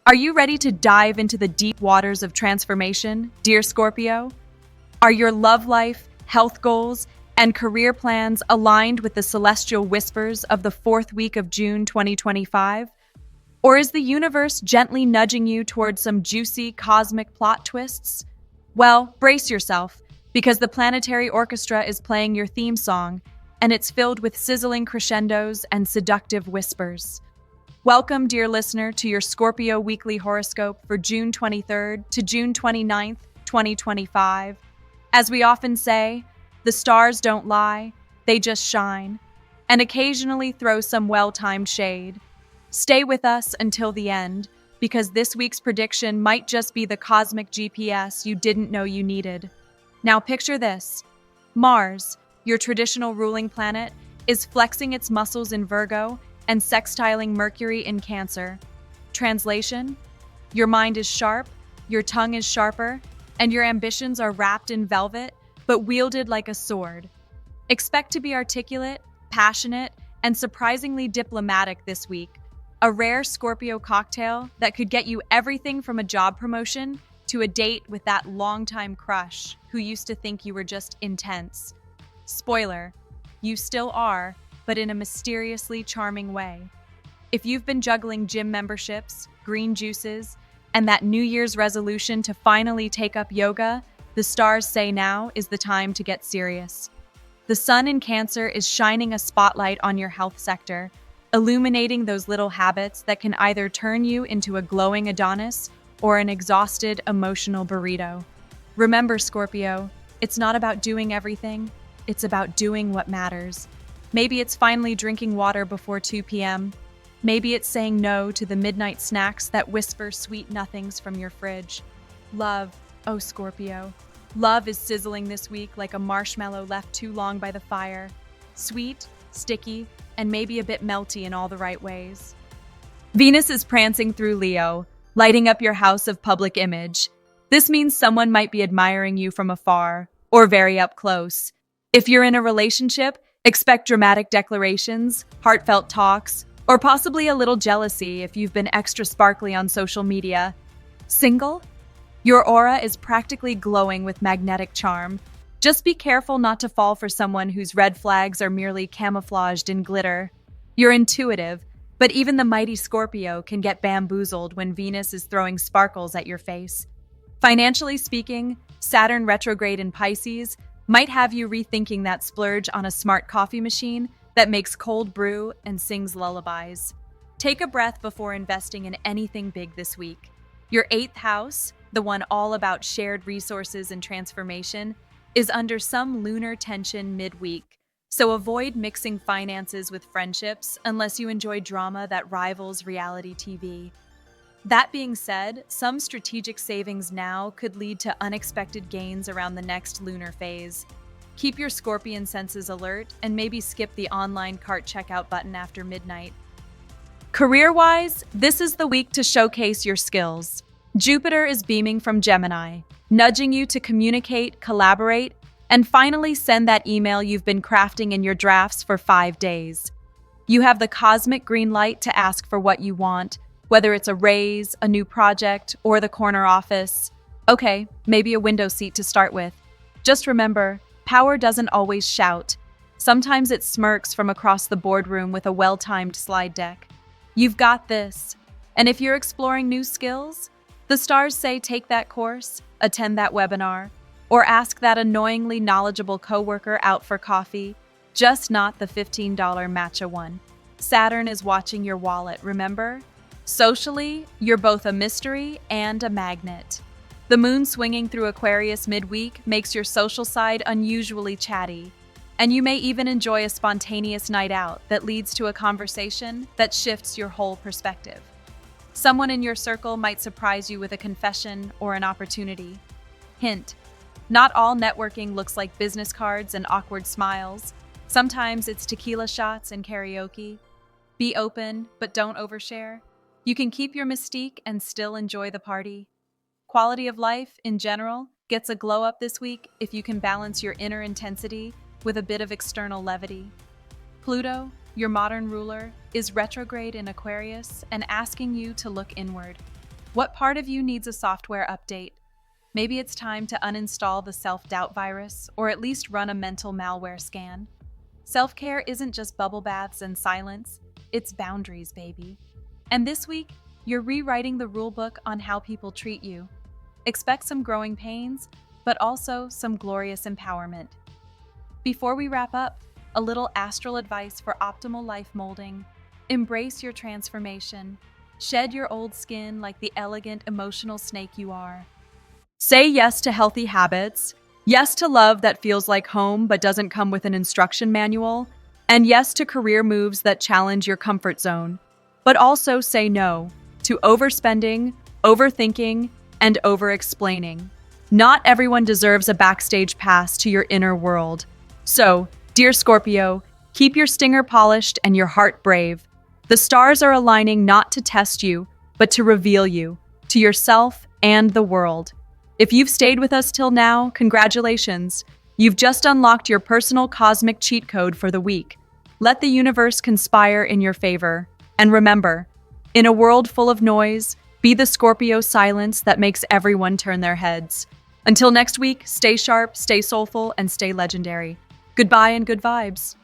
Are you ready to dive into the deep waters of transformation, dear Scorpio? Are your love life, health goals, and career plans aligned with the celestial whispers of the fourth week of June 2025? Or is the universe gently nudging you towards some juicy cosmic plot twists? Well, brace yourself, because the planetary orchestra is playing your theme song, and it's filled with sizzling crescendos and seductive whispers. Welcome, dear listener, to your Scorpio Weekly Horoscope for June 23rd to June 29th, 2025. As we often say, the stars don't lie, they just shine, and occasionally throw some well-timed shade. Stay with us until the end, because this week's prediction might just be the cosmic GPS you didn't know you needed. Now picture this. Mars, your traditional ruling planet, is flexing its muscles in Virgo and sextiling Mercury in Cancer. Translation: your mind is sharp, your tongue is sharper, and your ambitions are wrapped in velvet, but wielded like a sword. Expect to be articulate, passionate, and surprisingly diplomatic this week. A rare Scorpio cocktail that could get you everything from a job promotion to a date with that longtime crush who used to think you were just intense. Spoiler, you still are, but in a mysteriously charming way. If you've been juggling gym memberships, green juices, and that New Year's resolution to finally take up yoga, the stars say now is the time to get serious. The sun in Cancer is shining a spotlight on your health sector, illuminating those little habits that can either turn you into a glowing Adonis or an exhausted, emotional burrito. Remember, Scorpio, it's not about doing everything, it's about doing what matters. Maybe it's finally drinking water before 2 p.m. Maybe it's saying no to the midnight snacks that whisper sweet nothings from your fridge. Love, oh Scorpio, love is sizzling this week like a marshmallow left too long by the fire. Sweet, sticky, and maybe a bit melty in all the right ways. Venus is prancing through Leo, lighting up your house of public image. This means someone might be admiring you from afar, or very up close. If you're in a relationship, expect dramatic declarations, heartfelt talks, or possibly a little jealousy if you've been extra sparkly on social media. Single? Your aura is practically glowing with magnetic charm. Just be careful not to fall for someone whose red flags are merely camouflaged in glitter. You're intuitive, but even the mighty Scorpio can get bamboozled when Venus is throwing sparkles at your face. Financially speaking, Saturn retrograde in Pisces might have you rethinking that splurge on a smart coffee machine that makes cold brew and sings lullabies. Take a breath before investing in anything big this week. Your 8th house, the one all about shared resources and transformation, is under some lunar tension midweek, so avoid mixing finances with friendships unless you enjoy drama that rivals reality TV. That being said, some strategic savings now could lead to unexpected gains around the next lunar phase. Keep your Scorpion senses alert and maybe skip the online cart checkout button after midnight. Career-wise, this is the week to showcase your skills. Jupiter is beaming from Gemini, nudging you to communicate, collaborate, and finally send that email you've been crafting in your drafts for 5 days. You have the cosmic green light to ask for what you want, whether it's a raise, a new project, or the corner office. Okay, maybe a window seat to start with. Just remember, power doesn't always shout. Sometimes it smirks from across the boardroom with a well-timed slide deck. You've got this. And if you're exploring new skills, the stars say take that course, attend that webinar, or ask that annoyingly knowledgeable coworker out for coffee, just not the $15 matcha one. Saturn is watching your wallet, remember? Socially, you're both a mystery and a magnet. The moon swinging through Aquarius midweek makes your social side unusually chatty, and you may even enjoy a spontaneous night out that leads to a conversation that shifts your whole perspective. Someone in your circle might surprise you with a confession or an opportunity. Hint: not all networking looks like business cards and awkward smiles. Sometimes it's tequila shots and karaoke. Be open, but don't overshare. You can keep your mystique and still enjoy the party. Quality of life, in general, gets a glow up this week if you can balance your inner intensity with a bit of external levity. Pluto, your modern ruler, is retrograde in Aquarius and asking you to look inward. What part of you needs a software update? Maybe it's time to uninstall the self-doubt virus, or at least run a mental malware scan. Self-care isn't just bubble baths and silence, it's boundaries, baby. And this week, you're rewriting the rulebook on how people treat you. Expect some growing pains, but also some glorious empowerment. Before we wrap up, a little astral advice for optimal life molding. Embrace your transformation. Shed your old skin like the elegant, emotional snake you are. Say yes to healthy habits, yes to love that feels like home but doesn't come with an instruction manual, and yes to career moves that challenge your comfort zone. But also say no to overspending, overthinking, and over-explaining. Not everyone deserves a backstage pass to your inner world. So, dear Scorpio, keep your stinger polished and your heart brave. The stars are aligning not to test you, but to reveal you, to yourself and the world. If you've stayed with us till now, congratulations. You've just unlocked your personal cosmic cheat code for the week. Let the universe conspire in your favor. And remember, in a world full of noise, be the Scorpio silence that makes everyone turn their heads. Until next week, stay sharp, stay soulful, and stay legendary. Goodbye and good vibes.